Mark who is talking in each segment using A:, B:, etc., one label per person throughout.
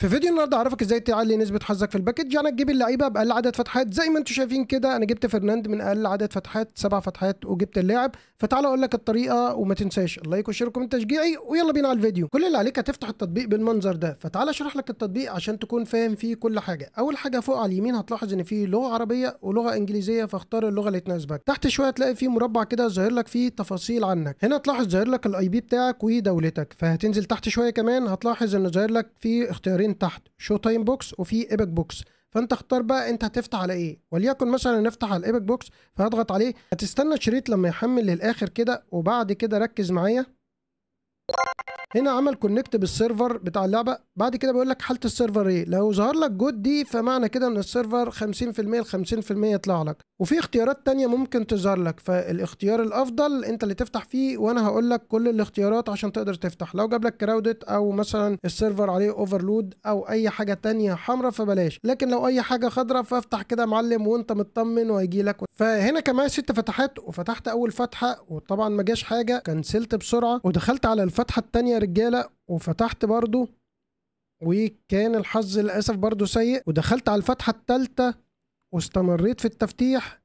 A: في فيديو النهارده هعرفك ازاي تعلي نسبه حظك في الباكج، يعني تجيب اللعيبه باقل عدد فتحات. زي ما انتم شايفين كده انا جبت فرناند من اقل عدد فتحات 7 فتحات وجبت اللاعب. فتعال اقول لك الطريقه، وما تنساش اللايك والشير والكومنت تشجيعي، ويلا بينا على الفيديو. كل اللي عليك هتفتح التطبيق بالمنظر ده. فتعال اشرح لك التطبيق عشان تكون فاهم فيه كل حاجه. اول حاجه فوق على اليمين هتلاحظ ان فيه لغه عربيه ولغه انجليزيه، فاختار اللغه اللي تناسبك. تحت شويه تلاقي فيه مربع كده ظاهر لك فيه تفاصيل عنك. هنا تلاحظ ظاهر لك الاي بي بتاعك ودولتك. فهتنزل تحت شويه كمان هتلاحظ ان ظاهر لك فيه اختيارين تحت، شو تايم بوكس وفي ايبك بوكس. فانت اختار بقى انت هتفتح على ايه. وليكن مثلا نفتح على الايبك بوكس، فهضغط عليه. هتستنى الشريط لما يحمل للاخر كده، وبعد كده ركز معايا. هنا عمل كونكت بالسيرفر بتاع اللعبه. بعد كده بيقول لك حاله السيرفر ايه. لو ظهر لك جود دي فمعنى كده ان السيرفر 50% ل 50% يطلع لك. وفي اختيارات تانية ممكن تظهر لك، فالاختيار الافضل انت اللي تفتح فيه، وانا هقول لك كل الاختيارات عشان تقدر تفتح. لو جاب لك كراودت او مثلا السيرفر عليه اوفرلود او اي حاجه تانية حمراء فبلاش، لكن لو اي حاجه خضراء فافتح كده معلم وانت مطمن وهيجي لك. فهنا كمان 6 فتحات، وفتحت اول فتحه وطبعا ما جاش حاجه، كنسلت بسرعه ودخلت على الفتحه التانية رجاله وفتحت برضو، وكان الحظ للاسف برضو سيء. ودخلت على الفتحه الثالثه واستمريت في التفتيح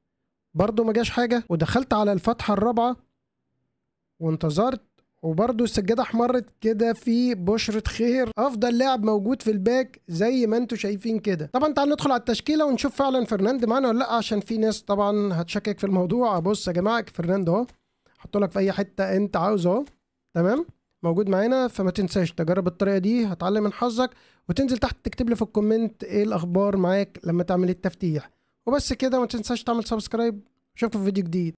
A: برضو ما جاش حاجه. ودخلت على الفتحه الرابعه وانتظرت، وبرضو السجاده احمرت كده في بشرة خير. افضل لاعب موجود في الباك زي ما انتم شايفين كده. طبعا تعالوا ندخل على التشكيله ونشوف فعلا فرناند معانا ولا لا، عشان في ناس طبعا هتشكك في الموضوع. بص يا جماعه، فرناند اهو، حطه لك في اي حته انت عاوزه اهو، تمام موجود معانا. فما تنساش تجرب الطريقه دي، هتعلم من حظك. وتنزل تحت تكتب لي في الكومنت ايه الاخبار معاك لما تعمل التفتيح. وبس كده، ما تنساش تعمل سبسكرايب. اشوفكم في فيديو جديد.